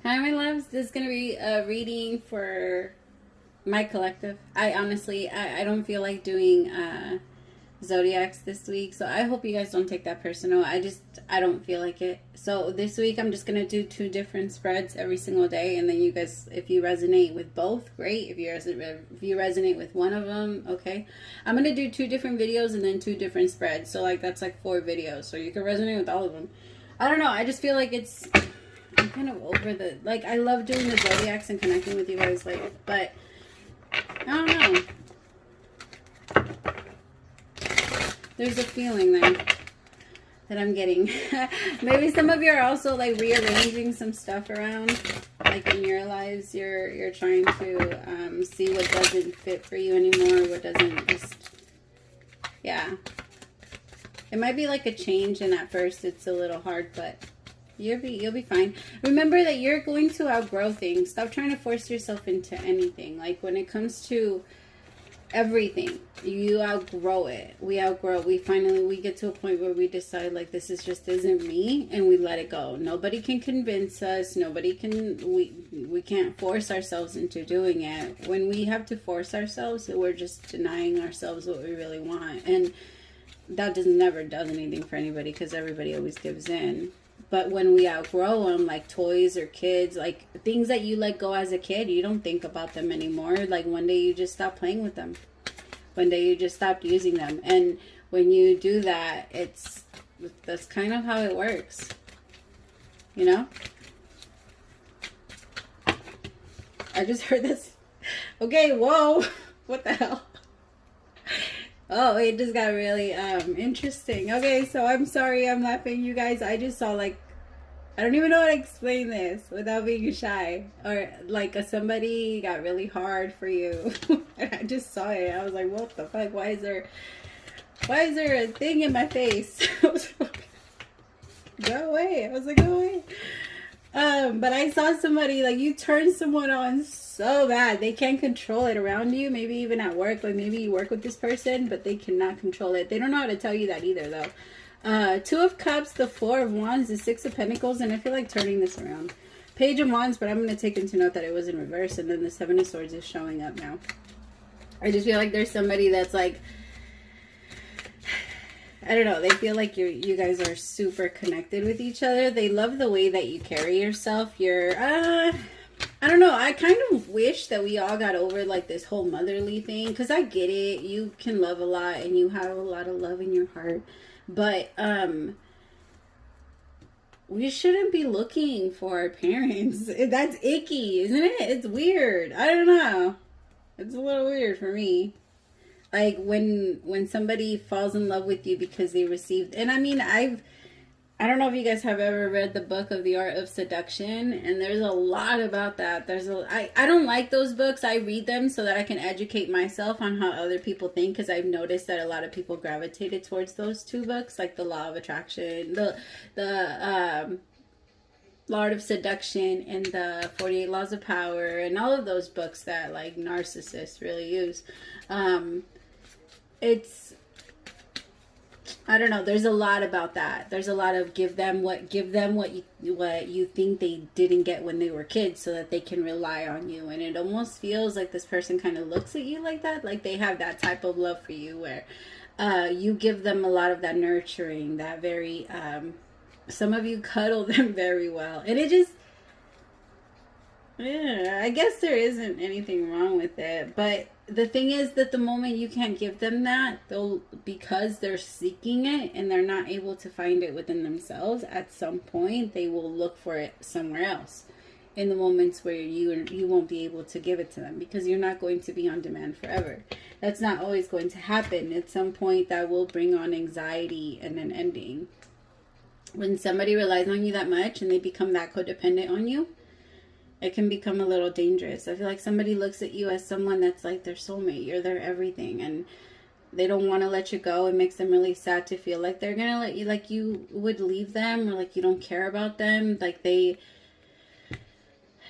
Hi, my loves. This is going to be a reading for my collective. I honestly, I don't feel like doing zodiacs this week, so I hope you guys don't take that personal. I don't feel like it. So this week, I'm just going to do 2 different spreads every single day, and then you guys, if you resonate with both, great. If you resonate with one of them, okay. I'm going to do 2 different videos and then 2 different spreads, so like that's like 4 videos, so you can resonate with all of them. I don't know, I just feel like I'm kind of over like, I love doing the zodiacs and connecting with you guys, like, but I don't know. There's a feeling there that I'm getting. Maybe some of you are also like rearranging some stuff around, like in your lives. You're trying to see what doesn't fit for you anymore, what doesn't just, yeah. It might be like a change, and at first it's a little hard, but you'll be fine. Remember that you're going to outgrow things. Stop trying to force yourself into anything. Like when it comes to everything, you outgrow it. We get to a point where we decide like this isn't me, and we let it go. Nobody can convince us. We can't force ourselves into doing it. When we have to force ourselves, we're just denying ourselves what we really want, and that never does anything for anybody, because everybody always gives in. But when we outgrow them, like toys or kids, like things that you let go as a kid, you don't think about them anymore. Like one day you just stop playing with them. One day you just stopped using them. And when you do that, that's kind of how it works. You know? I just heard this. Okay, whoa. What the hell? Oh, it just got really interesting. Okay, so I'm sorry I'm laughing, you guys. I just saw, like, I don't even know how to explain this without being shy. Or like somebody got really hard for you. And I just saw it. I was like, what the fuck? Why is there a thing in my face? Go away. I was like, go away. But I saw somebody, like, you turn someone on so bad. They can't control it around you. Maybe even at work. Like, maybe you work with this person, but they cannot control it. They don't know how to tell you that either, though. 2 of Cups, the 4 of Wands, the 6 of Pentacles, and I feel like turning this around. Page of Wands, but I'm going to take into note that it was in reverse, and then the 7 of Swords is showing up now. I just feel like there's somebody that's like, I don't know, they feel like you guys are super connected with each other. They love the way that you carry yourself. I don't know, I kind of wish that we all got over like this whole motherly thing, because I get it. You can love a lot and you have a lot of love in your heart, but we shouldn't be looking for our parents. That's icky, isn't it? It's weird. I don't know. It's a little weird for me. Like when somebody falls in love with you because they received, and I mean, I don't know if you guys have ever read the book of The Art of Seduction, and there's a lot about that. I don't like those books. I read them so that I can educate myself on how other people think, because I've noticed that a lot of people gravitated towards those 2 books, like The Law of Attraction, the Art of Seduction, and the 48 Laws of Power, and all of those books that like narcissists really use. I don't know, there's a lot about that. There's a lot of give them what you think they didn't get when they were kids, so that they can rely on you. And it almost feels like this person kind of looks at you like that, like they have that type of love for you, where you give them a lot of that nurturing, that very some of you cuddle them very well, and it just, yeah, I guess there isn't anything wrong with it. But the thing is that the moment you can't give them that, because they're seeking it and they're not able to find it within themselves, at some point they will look for it somewhere else, in the moments where you won't be able to give it to them, because you're not going to be on demand forever. That's not always going to happen. At some point that will bring on anxiety and an ending. When somebody relies on you that much and they become that codependent on you, it can become a little dangerous. I feel like somebody looks at you as someone that's like their soulmate. You're their everything, and they don't want to let you go. It makes them really sad to feel like they're going to let you, like you would leave them, or like you don't care about them. Like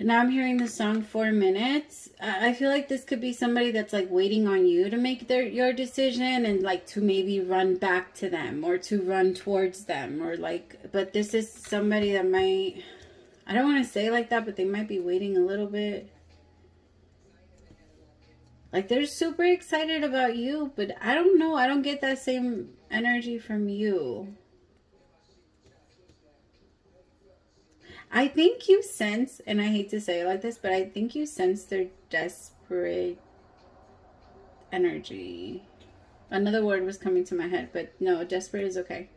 now I'm hearing the song 4 Minutes. I feel like this could be somebody that's like waiting on you to make your decision, and like to maybe run back to them or to run towards them, or like, but this is somebody that might, I don't want to say like that, but they might be waiting a little bit. Like, they're super excited about you, but I don't know. I don't get that same energy from you. I think you sense, and I hate to say it like this, but I think you sense their desperate energy. Another word was coming to my head, but no, desperate is okay.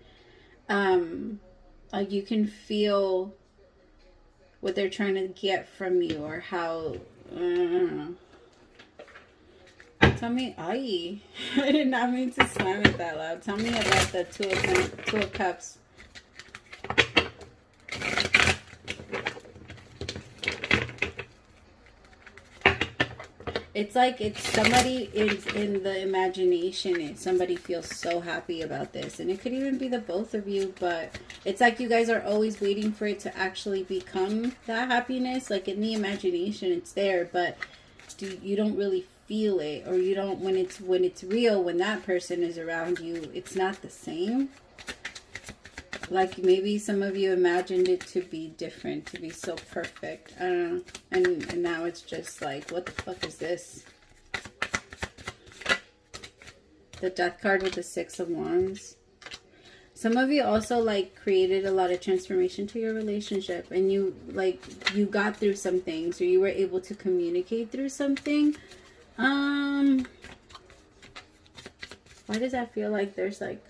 Like, you can feel what they're trying to get from you, or how, tell me, I did not mean to slam it that loud. Tell me about the Two of Cups. It's like it's somebody is in the imagination. Somebody feels so happy about this. And it could even be the both of you. But it's like you guys are always waiting for it to actually become that happiness. Like, in the imagination, it's there. But you don't really feel it. Or you don't, when it's real, when that person is around you, it's not the same. Like, maybe some of you imagined it to be different, to be so perfect. I don't know. And now it's just like, what the fuck is this? The Death card with the Six of Wands. Some of you also, like, created a lot of transformation to your relationship. And you got through some things. Or you were able to communicate through something. Why does that feel like there's, like...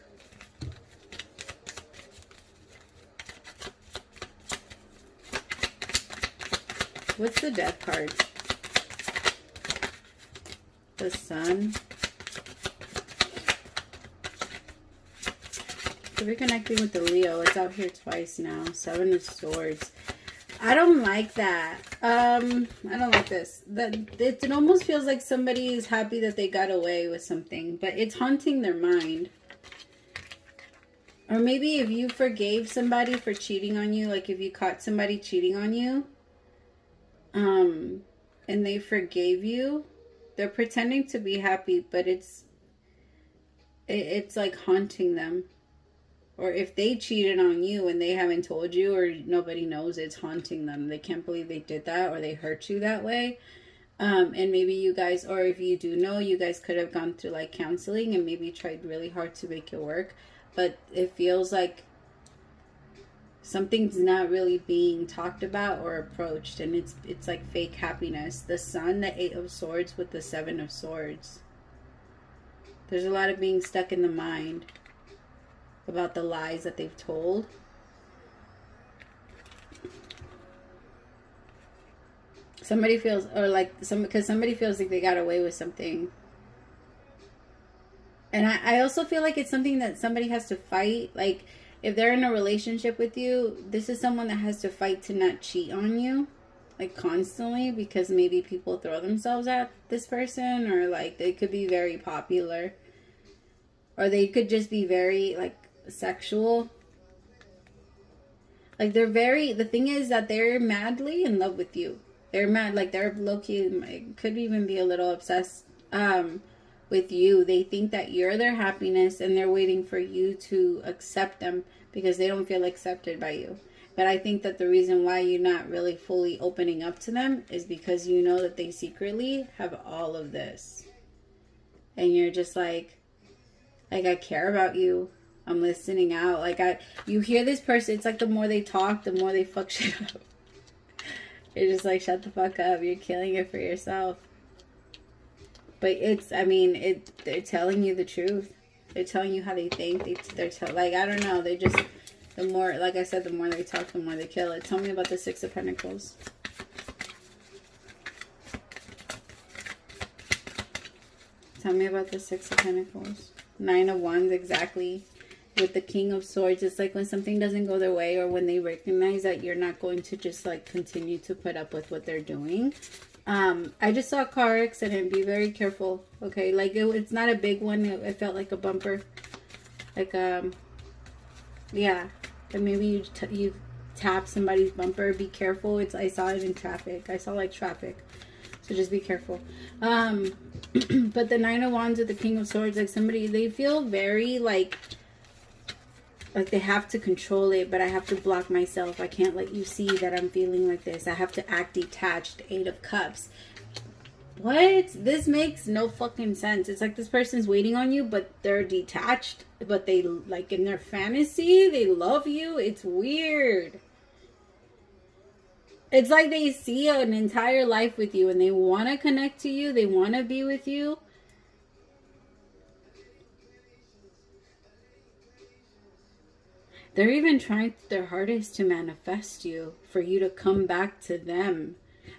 What's the Death card? The Sun. So we're connecting with the Leo. It's out here twice now. Seven of Swords. I don't like that. I don't like this. It almost feels like somebody is happy that they got away with something, but it's haunting their mind. Or maybe if you forgave somebody for cheating on you, like if you caught somebody cheating on you, and they forgave you, they're pretending to be happy, but it's like haunting them. Or if they cheated on you and they haven't told you, or nobody knows, it's haunting them. They can't believe they did that, or they hurt you that way. And maybe you guys, or if you do know, you guys could have gone through like counseling and maybe tried really hard to make it work. But it feels like something's not really being talked about or approached, and it's like fake happiness. The Sun, the Eight of Swords with the Seven of Swords. There's a lot of being stuck in the mind about the lies that they've told. Somebody feels, or like because somebody feels like they got away with something. And I also feel like it's something that somebody has to fight. Like, if they're in a relationship with you, this is someone that has to fight to not cheat on you, like, constantly, because maybe people throw themselves at this person, or like they could be very popular, or they could just be very like sexual. Like, they're very, the thing is that they're madly in love with you. They're mad, like they're low-key, could even be a little obsessed with you. They think that you're their happiness, and they're waiting for you to accept them because they don't feel accepted by you. But I think that the reason why you're not really fully opening up to them is because you know that they secretly have all of this. And you're just like I care about you. I'm listening out. Like, you hear this person, it's like the more they talk, the more they fuck shit up. You're just like, shut the fuck up. You're killing it for yourself. But it's, I mean, they're telling you the truth. They're telling you how they think. Like, I don't know. They just, the more, like I said, the more they talk, the more they kill it. Tell me about the Six of Pentacles. Tell me about the Six of Pentacles. Nine of Wands, exactly. With the King of Swords, it's like when something doesn't go their way, or when they recognize that you're not going to just like continue to put up with what they're doing. I just saw a car accident. Be very careful, okay? Like, it's not a big one. It felt like a bumper. Like, yeah. And maybe you tap somebody's bumper. Be careful. I saw it in traffic. I saw, like, traffic. So just be careful. But the Nine of Wands with the King of Swords, like, somebody, they feel very, like, like they have to control it, but I have to block myself. I can't let you see that I'm feeling like this. I have to act detached. 8 of Cups. What? This makes no fucking sense. It's like this person's waiting on you, but they're detached. But they, like, in their fantasy, they love you. It's weird. It's like they see an entire life with you and they want to connect to you. They want to be with you. They're even trying their hardest to manifest you, for you to come back to them.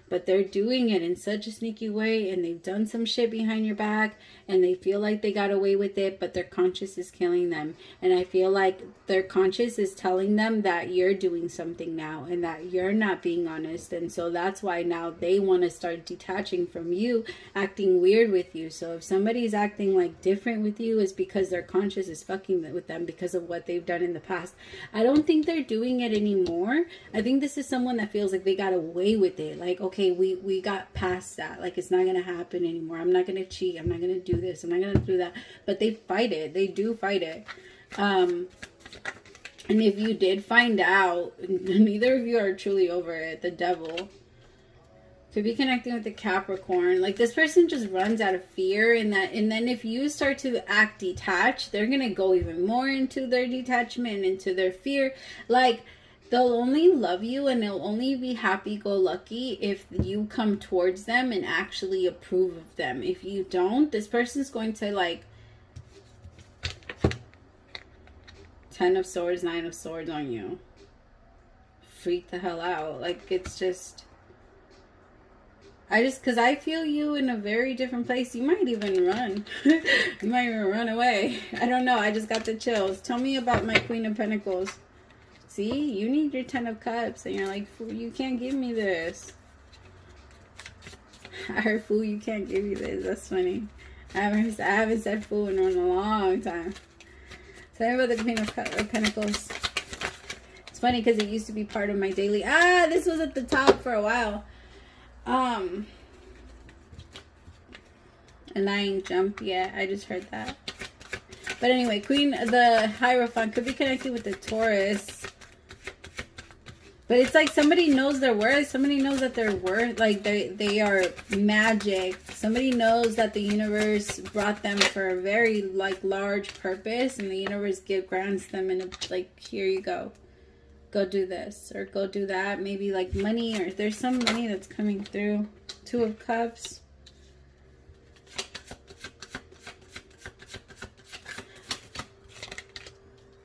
But they're doing it in such a sneaky way, and they've done some shit behind your back, and they feel like they got away with it, but their conscience is killing them. And I feel like their conscience is telling them that you're doing something now, and that you're not being honest. And so that's why now they want to start detaching from you, acting weird with you. So if somebody's acting like different with you, it's because their conscience is fucking with them because of what they've done in the past. I don't think they're doing it anymore. I think this is someone that feels like they got away with it. Like, okay, we got past that. Like, it's not going to happen anymore. I'm not going to cheat. I'm not going to do this. I'm not going to do that. But they fight it. They do fight it. And if you did find out, neither of you are truly over it. The Devil could be connecting with the Capricorn. Like, this person just runs out of fear, and then if you start to act detached, they're going to go even more into their detachment, into their fear. Like, they'll only love you and they'll only be happy-go-lucky if you come towards them and actually approve of them. If you don't, this person's going to, like, 10 of Swords, 9 of Swords on you. Freak the hell out. Like, it's just... because I feel you in a very different place. You might even run. You might even run away. I don't know. I just got the chills. Tell me about my Queen of Pentacles. See, you need your 10 of Cups, and you're like, fool, you can't give me this. I heard, fool, you can't give me this. That's funny. I haven't said fool in a long time. Tell me about the Queen of Pentacles. It's funny because it used to be part of my daily. This was at the top for a while. And I ain't jumped yet. I just heard that. But anyway, the Hierophant could be connected with the Taurus. But it's like somebody knows their worth. Somebody knows that they're worth. Like, they are magic. Somebody knows that the universe brought them for a very, like, large purpose. And the universe grants them in a, like, here you go. Go do this. Or go do that. Maybe, like, money. Or there's some money that's coming through. 2 of Cups.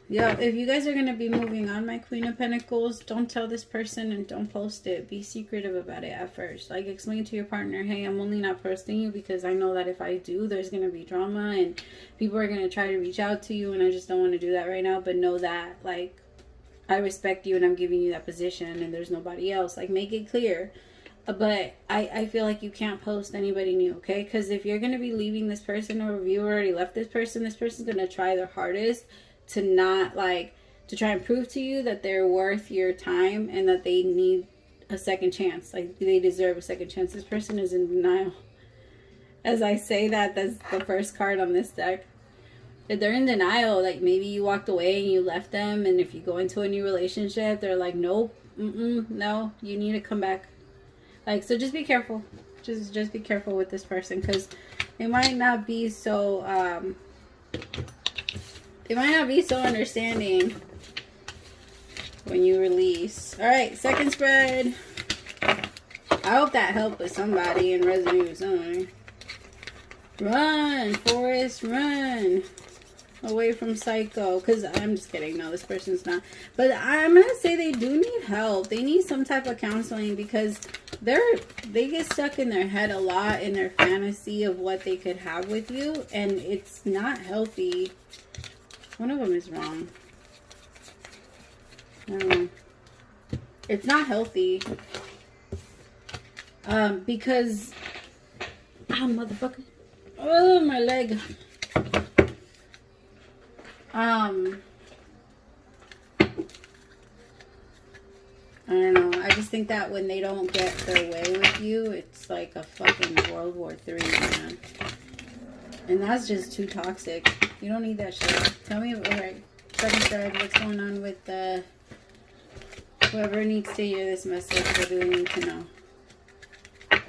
Yeah, if you guys are going to be moving on, my Queen of Pentacles, don't tell this person and don't post it. Be secretive about it at first. Like, explain to your partner, hey, I'm only not posting you because I know that if I do, there's going to be drama and people are going to try to reach out to you, and I just don't want to do that right now. But know that, like, I respect you and I'm giving you that position and there's nobody else. Like, make it clear. But I feel like you can't post anybody new, okay? Because if you're going to be leaving this person, or if you already left this person's going to try their hardest to not, like, to try and prove to you that they're worth your time and that they need a second chance. Like, they deserve a second chance. This person is in denial. As I say that, that's the first card on this deck. If they're in denial, like, maybe you walked away and you left them, and if you go into a new relationship, they're like, nope, no, you need to come back. Like, so just be careful. Just be careful with this person, because they might not be so, they might not be so understanding when you release. Alright, second spread. I hope that helped with somebody and resonated with somebody. Run, Forrest, run. Away from Psycho. Because I'm just kidding. No, this person's not. But I'm going to say they do need help. They need some type of counseling, because they get stuck in their head a lot in their fantasy of what they could have with you. And it's not healthy. One of them is wrong. I don't know. It's not healthy. Because... motherfucker. Oh, my leg. I don't know. I just think that when they don't get their way with you, it's like a fucking World War III, man. And that's just too toxic. You don't need that shit. Tell me, alright. Second side, what's going on with the... Whoever needs to hear this message, what do they need to know? What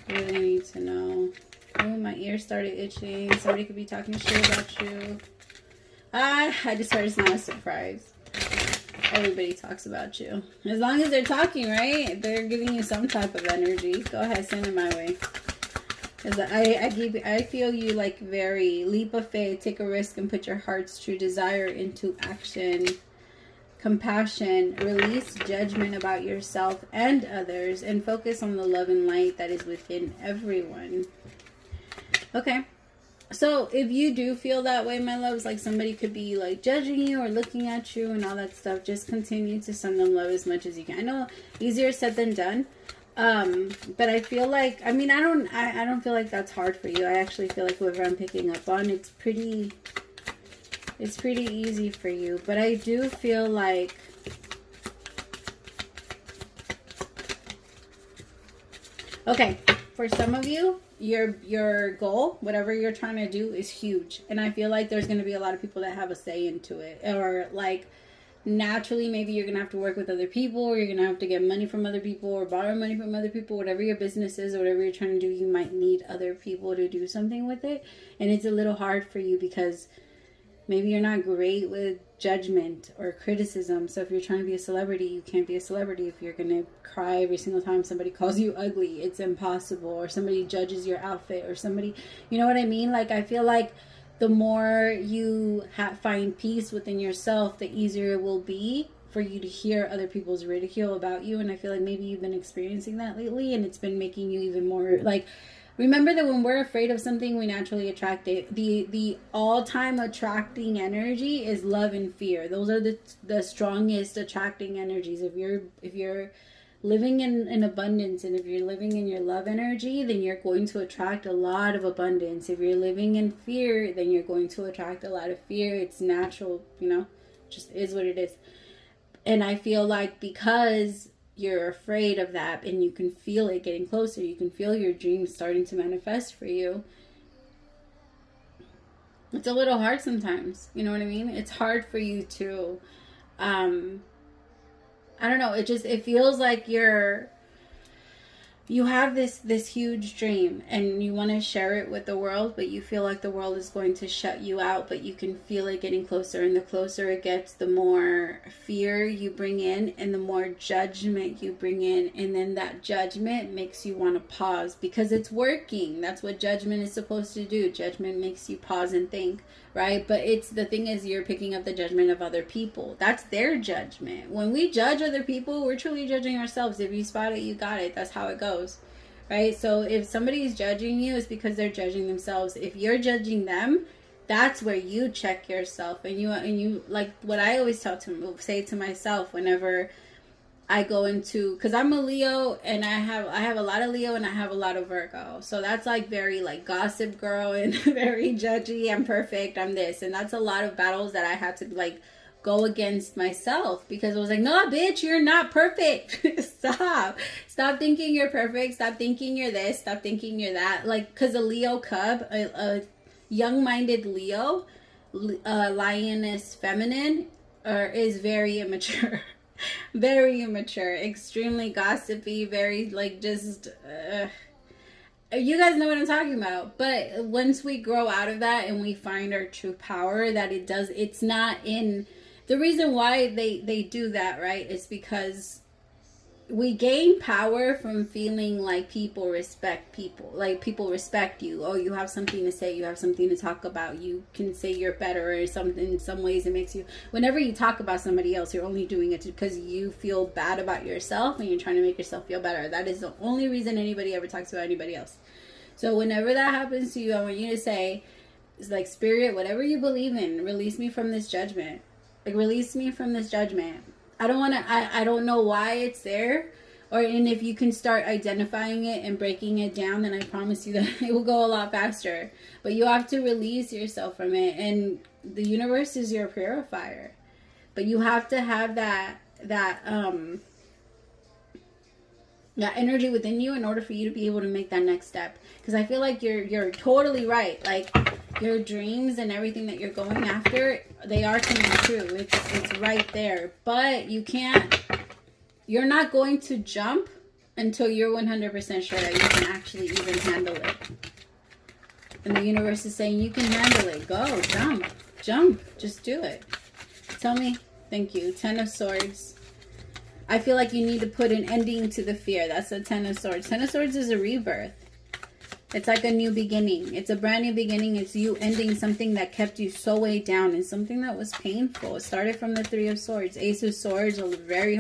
do they need to know? Oh, my ear started itching. Somebody could be talking shit about you. I just heard it's not a surprise. Everybody talks about you. As long as they're talking, right? They're giving you some type of energy. Go ahead, send it my way. Because I feel you like very leap of faith, take a risk, and put your heart's true desire into action. Compassion, release judgment about yourself and others, and focus on the love and light that is within everyone. Okay. So if you do feel that way, my loves, like somebody could be like judging you or looking at you and all that stuff, just continue to send them love as much as you can. I know easier said than done. But I feel like, I mean, I don't feel like that's hard for you. I actually feel like whoever I'm picking up on, it's pretty easy for you. But I do feel like okay, for some of you, your goal, whatever you're trying to do, is huge. And I feel like there's going to be a lot of people that have a say into it. Or like naturally, maybe you're going to have to work with other people, or you're going to have to get money from other people or borrow money from other people. Whatever your business is or whatever you're trying to do, you might need other people to do something with it. And it's a little hard for you because maybe you're not great with judgment or criticism. So if you're trying to be a celebrity, you can't be a celebrity if you're going to cry every single time somebody calls you ugly. It's impossible. Or somebody judges your outfit, or somebody, you know what I mean? Like, I feel like the more you find peace within yourself, the easier it will be for you to hear other people's ridicule about you. And I feel like maybe you've been experiencing that lately, and it's been making you even more like, remember that when we're afraid of something, we naturally attract it. The all-time attracting energy is love and fear. Those are the strongest attracting energies. If you're living in abundance, and if you're living in your love energy, then you're going to attract a lot of abundance. If you're living in fear, then you're going to attract a lot of fear. It's natural, you know, just is what it is. And I feel like because you're afraid of that, and you can feel it getting closer, you can feel your dreams starting to manifest for you, it's a little hard sometimes, you know what I mean? It's hard for you to I don't know, it feels like you have this huge dream and you want to share it with the world, but you feel like the world is going to shut you out, but you can feel it getting closer. And the closer it gets, the more fear you bring in and the more judgment you bring in. And then that judgment makes you want to pause because it's working. That's what judgment is supposed to do. Judgment makes you pause and think, right? But the thing is, you're picking up the judgment of other people. That's their judgment. When we judge other people, we're truly judging ourselves. If you spot it, you got it. That's how it goes. Right? So if somebody's judging you, it's because they're judging themselves. If you're judging them, that's where you check yourself. And you like what I always say to myself whenever I go into, because I'm a Leo, and I have a lot of Leo and I have a lot of Virgo. So that's like very like gossip girl and very judgy. I'm perfect. I'm this. And that's a lot of battles that I had to like go against myself, because I was like, no, bitch, you're not perfect. Stop thinking you're perfect. Stop thinking you're this. Stop thinking you're that. Like, because a Leo cub, a young-minded Leo, lioness feminine, is very immature. Very immature, extremely gossipy, very like just you guys know what I'm talking about. But once we grow out of that and we find our true power, that it's not in the reason why they do that, right? It's because we gain power from feeling like people respect people. Like people respect you. Oh, you have something to say. You have something to talk about. You can say you're better or something. In some ways it makes you, whenever you talk about somebody else, you're only doing it because you feel bad about yourself and you're trying to make yourself feel better. That is the only reason anybody ever talks about anybody else. So whenever that happens to you, I want you to say, it's like, Spirit, whatever you believe in, release me from this judgment. Like, release me from this judgment. I don't know why it's there. And if you can start identifying it and breaking it down, then I promise you that it will go a lot faster. But you have to release yourself from it. And the universe is your purifier. But you have to have that energy within you in order for you to be able to make that next step. Because I feel like you're totally right. Like, your dreams and everything that you're going after, they are coming true. It's right there. But you're not going to jump until you're 100% sure that you can actually even handle it. And the universe is saying you can handle it. Go, jump, just do it. Tell me. Thank you. 10 of Swords. I feel like you need to put an ending to the fear. That's the 10 of Swords. 10 of Swords is a rebirth. It's like a new beginning. It's a brand new beginning. It's you ending something that kept you so weighed down and something that was painful. It started from the 3 of Swords. Ace of Swords, a very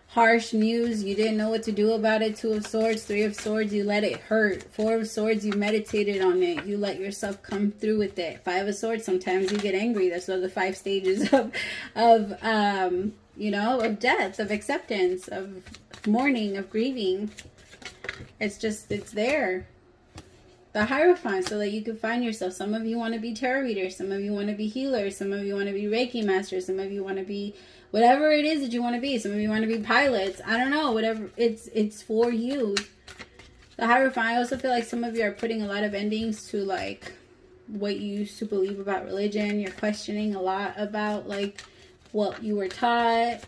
harsh news. You didn't know what to do about it. 2 of Swords, 3 of Swords, you let it hurt. 4 of Swords, you meditated on it. You let yourself come through with it. 5 of Swords, sometimes you get angry. That's the 5 stages of you know, of death, of acceptance, of mourning, of grieving. It's there. The Hierophant, so that you can find yourself. Some of you want to be tarot readers. Some of you want to be healers. Some of you want to be Reiki masters. Some of you want to be whatever it is that you want to be. Some of you want to be pilots. I don't know. Whatever. It's for you. The Hierophant, I also feel like some of you are putting a lot of endings to, like, what you used to believe about religion. You're questioning a lot about, like, what you were taught,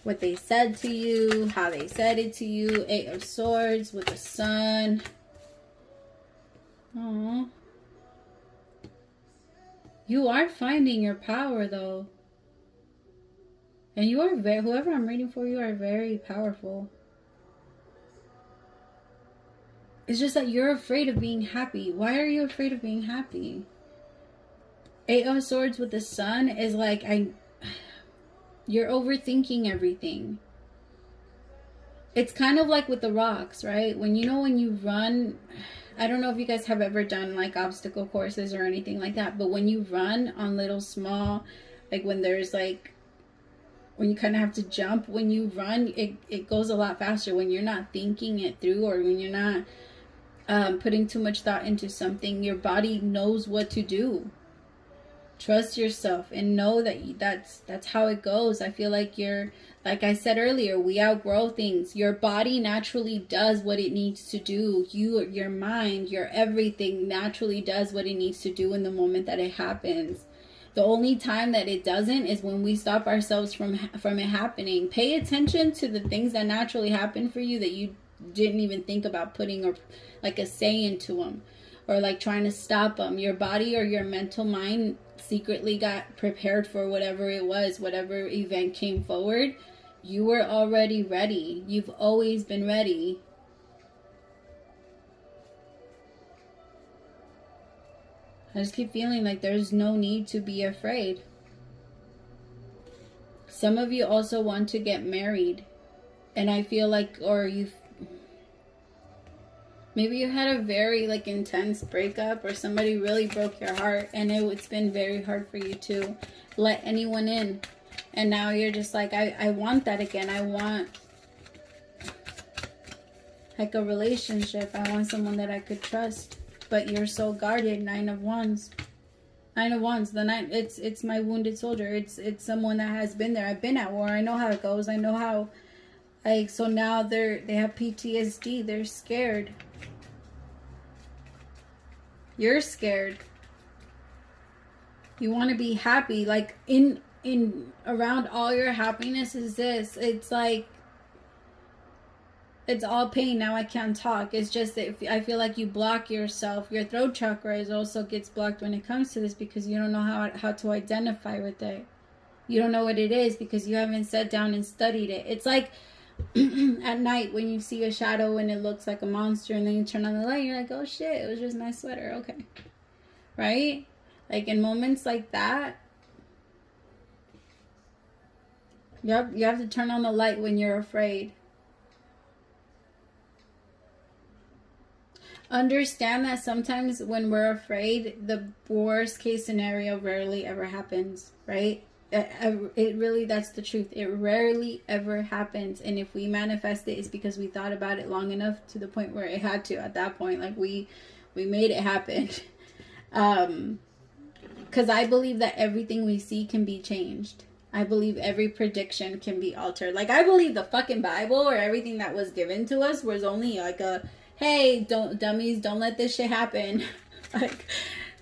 what they said to you, how they said it to you. 8 of Swords with the Sun. Aww. You are finding your power, though. And you are whoever I'm reading for, you are very powerful. It's just that you're afraid of being happy. Why are you afraid of being happy? 8 of Swords with the Sun is like, you're overthinking everything. It's kind of like with the rocks, right? When you run, I don't know if you guys have ever done like obstacle courses or anything like that, but when you run on little small, like when there's like, when you kind of have to jump, when you run, it goes a lot faster when you're not thinking it through, or when you're not putting too much thought into something. Your body knows what to do. Trust yourself and know that that's how it goes. I feel like like I said earlier, we outgrow things. Your body naturally does what it needs to do. Your mind, your everything naturally does what it needs to do in the moment that it happens. The only time that it doesn't is when we stop ourselves from it happening. Pay attention to the things that naturally happen for you that you didn't even think about putting or like a say into them, or like trying to stop them. Your body or your mental mind secretly got prepared for whatever it was, whatever event came forward. You were already ready. You've always been ready. I just keep feeling like there's no need to be afraid. Some of you also want to get married, and I feel like, maybe you had a very like intense breakup, or somebody really broke your heart, and it's been very hard for you to let anyone in. And now you're just like, I want that again. I want like a relationship. I want someone that I could trust. But you're so guarded. 9 of Wands. 9 of Wands. The 9. It's my wounded soldier. It's someone that has been there. I've been at war. I know how it goes. I know how. Like, so now they have PTSD. They're scared. You're scared. You want to be happy. Like in around all your happiness is this. It's like, it's all pain. Now I can't talk. It's just that I feel like you block yourself. Your throat chakra also gets blocked when it comes to this, because you don't know how to identify with it. You don't know what it is because you haven't sat down and studied it. It's like at night when you see a shadow and it looks like a monster, and then you turn on the light, you're like, oh shit, it was just my sweater. Okay. Right? Like in moments like that, you have to turn on the light when you're afraid. Understand that sometimes when we're afraid, the worst case scenario rarely ever happens, right? It really, that's the truth. It rarely ever happens. And if we manifest it, it's because we thought about it long enough to the point where it had to. At that point, like we made it happen. Because I believe that everything we see can be changed. I believe every prediction can be altered. Like, I believe the fucking Bible or everything that was given to us was only like a, hey, don't let this shit happen. Like,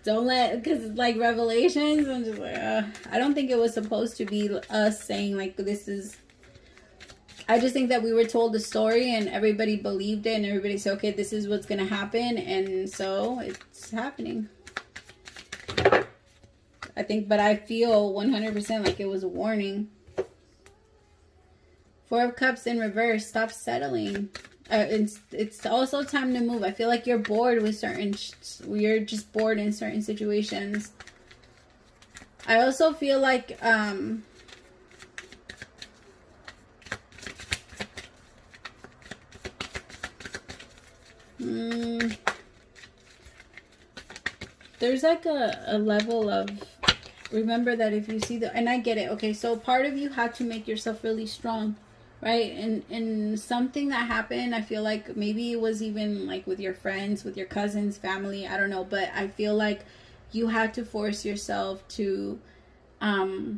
don't let, because like Revelations, I'm just like, I don't think it was supposed to be us saying like, this is, I just think that we were told the story and everybody believed it and everybody said, okay, this is what's going to happen. And so it's happening. I think, but I feel 100% like it was a warning. Four of Cups in reverse. Stop settling. It's also time to move. I feel like you're bored with you're just bored in certain situations. I also feel like, there's like a level of, remember that if you see and I get it. Okay, so part of you had to make yourself really strong. Right? And something that happened, I feel like maybe it was even like with your friends, with your cousins, family, I don't know. But I feel like you had to force yourself to, I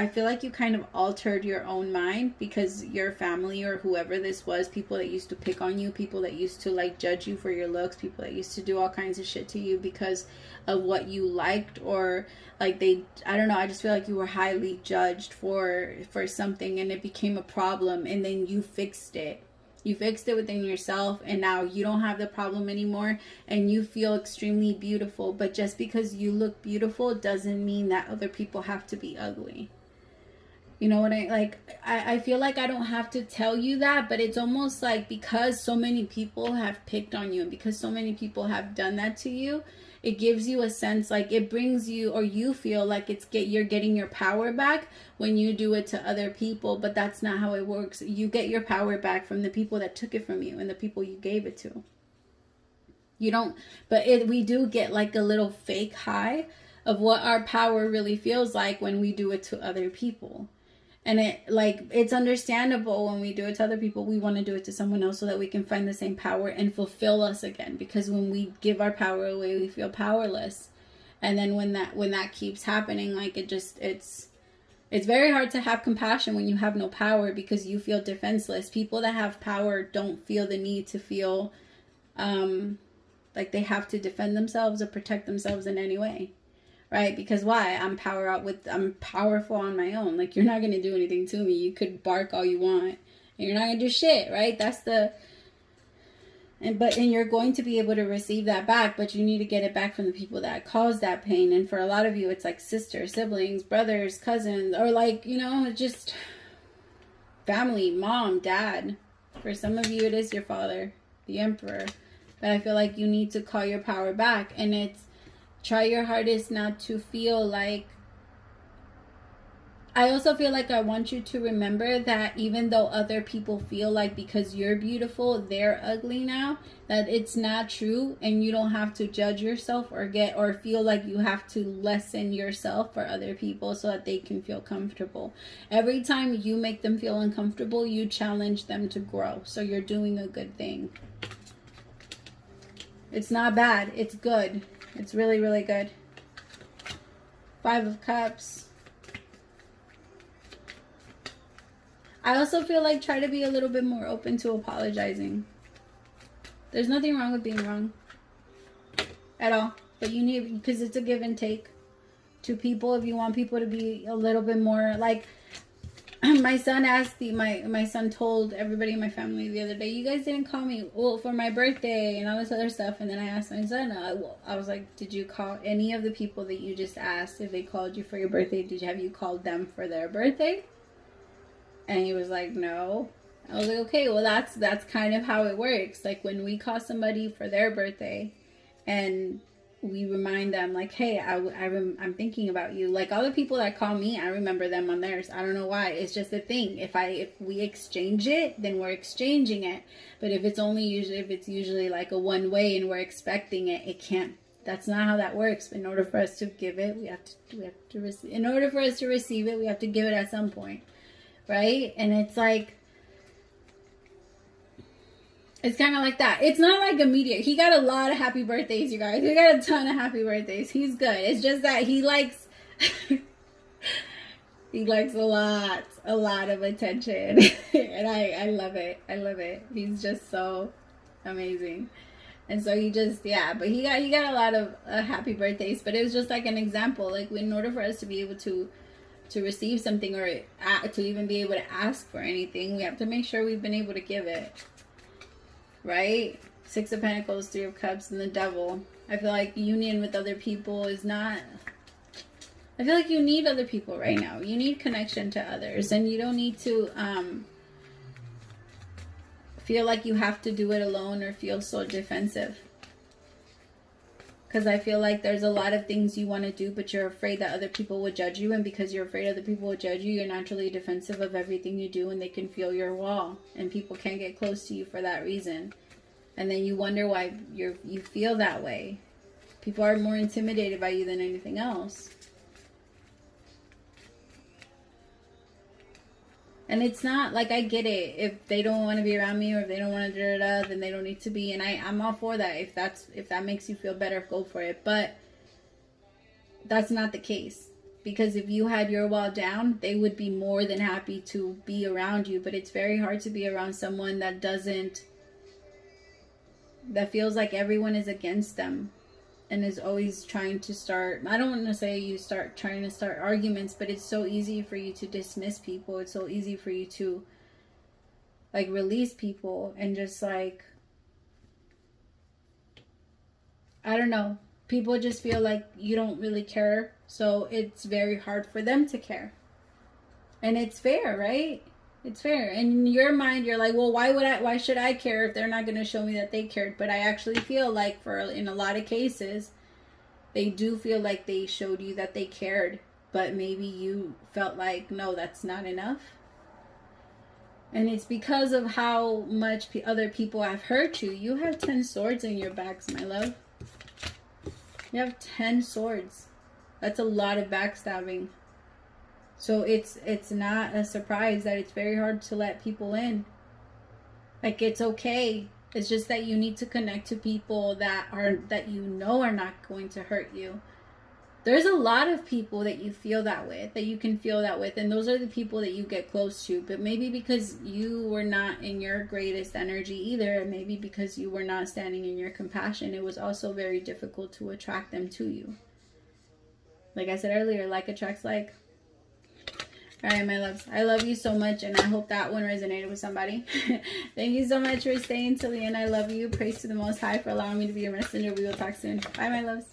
feel like you kind of altered your own mind because your family or whoever this was, people that used to pick on you, people that used to like judge you for your looks, people that used to do all kinds of shit to you because of what you liked, or like I don't know, I just feel like you were highly judged for something and it became a problem, and then you fixed it. You fixed it within yourself, and now you don't have the problem anymore, and you feel extremely beautiful. But just because you look beautiful doesn't mean that other people have to be ugly. You know what I feel like I don't have to tell you that, but it's almost like because so many people have picked on you and because so many people have done that to you, it gives you a sense, like it brings you, or you feel like you're getting your power back when you do it to other people. But that's not how it works. You get your power back from the people that took it from you and the people you gave it to. You don't, but we do get like a little fake high of what our power really feels like when we do it to other people. And it's understandable when we do it to other people. We want to do it to someone else so that we can find the same power and fulfill us again. Because when we give our power away, we feel powerless. And then when that keeps happening, like it's very hard to have compassion when you have no power because you feel defenseless. People that have power don't feel the need to feel like they have to defend themselves or protect themselves in any way. Right? Because why? I'm powerful on my own. Like, you're not going to do anything to me. You could bark all you want and you're not going to do shit, right? And you're going to be able to receive that back, but you need to get it back from the people that caused that pain. And for a lot of you, it's like sisters, siblings, brothers, cousins, or like, just family, mom, dad. For some of you, it is your father, the emperor. But I feel like you need to call your power back, and try your hardest not to feel like, I also feel like I want you to remember that even though other people feel like because you're beautiful, they're ugly now, that it's not true, and you don't have to judge yourself or feel like you have to lessen yourself for other people so that they can feel comfortable. Every time you make them feel uncomfortable, you challenge them to grow. So you're doing a good thing. It's not bad. It's good. It's really, really good. Five of Cups. I also feel like try to be a little bit more open to apologizing. There's nothing wrong with being wrong at all. But you need, because it's a give and take to people. If you want people to be a little bit more like, my son asked my son told everybody in my family the other day, you guys didn't call me for my birthday and all this other stuff. And then I asked my son, I was like, did you call any of the people that you just asked if they called you for your birthday? Have you called them for their birthday? And he was like, no. I was like, okay, well that's kind of how it works. Like when we call somebody for their birthday and we remind them like, hey, I'm thinking about you. Like all the people that call me, I remember them on theirs. I don't know why. It's just a thing. If we exchange it, then we're exchanging it. But if it's usually like a one way and we're expecting it, it can't. That's not how that works. In order for us to give it, we have to receive. In order for us to receive it, we have to give it at some point, right? And it's like, it's kind of like that. It's not like immediate. He got a lot of happy birthdays, you guys. He got a ton of happy birthdays. He's good. It's just that he likes he likes a lot of attention. And I love it. I love it. He's just so amazing. And so he just, yeah, but he got a lot of happy birthdays, but it was just like an example. Like, in order for us to be able to receive something, or to even be able to ask for anything, we have to make sure we've been able to give it, right? 6 of Pentacles, 3 of Cups, and the Devil. I feel like union with other people is not, I feel like you need other people right now. You need connection to others, and you don't need to feel like you have to do it alone or feel so defensive. Because I feel like there's a lot of things you want to do, but you're afraid that other people would judge you. And because you're afraid other people will judge you, you're naturally defensive of everything you do, and they can feel your wall. And people can't get close to you for that reason. And then you wonder why you feel that way. People are more intimidated by you than anything else. And it's not like, I get it. If they don't want to be around me, or if they don't want to da-da-da, then they don't need to be. And I'm all for that. If that makes you feel better, go for it. But that's not the case. Because if you had your wall down, they would be more than happy to be around you. But it's very hard to be around someone that feels like everyone is against them. And is always trying to start, I don't want to say you start trying to start arguments, but it's so easy for you to dismiss people. It's so easy for you to like release people and just like, I don't know. People just feel like you don't really care. So it's very hard for them to care. And it's fair, right? It's fair. And in your mind, you're like, well, why should I care if they're not going to show me that they cared? But I actually feel like in a lot of cases, they do feel like they showed you that they cared. But maybe you felt like, no, that's not enough. And it's because of how much other people have hurt you. You have 10 swords in your backs, my love. You have 10 swords. That's a lot of backstabbing. So it's not a surprise that it's very hard to let people in. Like, it's okay. It's just that you need to connect to people that you know are not going to hurt you. There's a lot of people that you feel that with, that you can feel that with, and those are the people that you get close to. But maybe because you were not in your greatest energy either, and maybe because you were not standing in your compassion, it was also very difficult to attract them to you. Like I said earlier, like attracts like. Alright, my loves. I love you so much, and I hope that one resonated with somebody. Thank you so much for staying till the end. I love you. Praise to the Most High for allowing me to be your messenger. We will talk soon. Bye, my loves.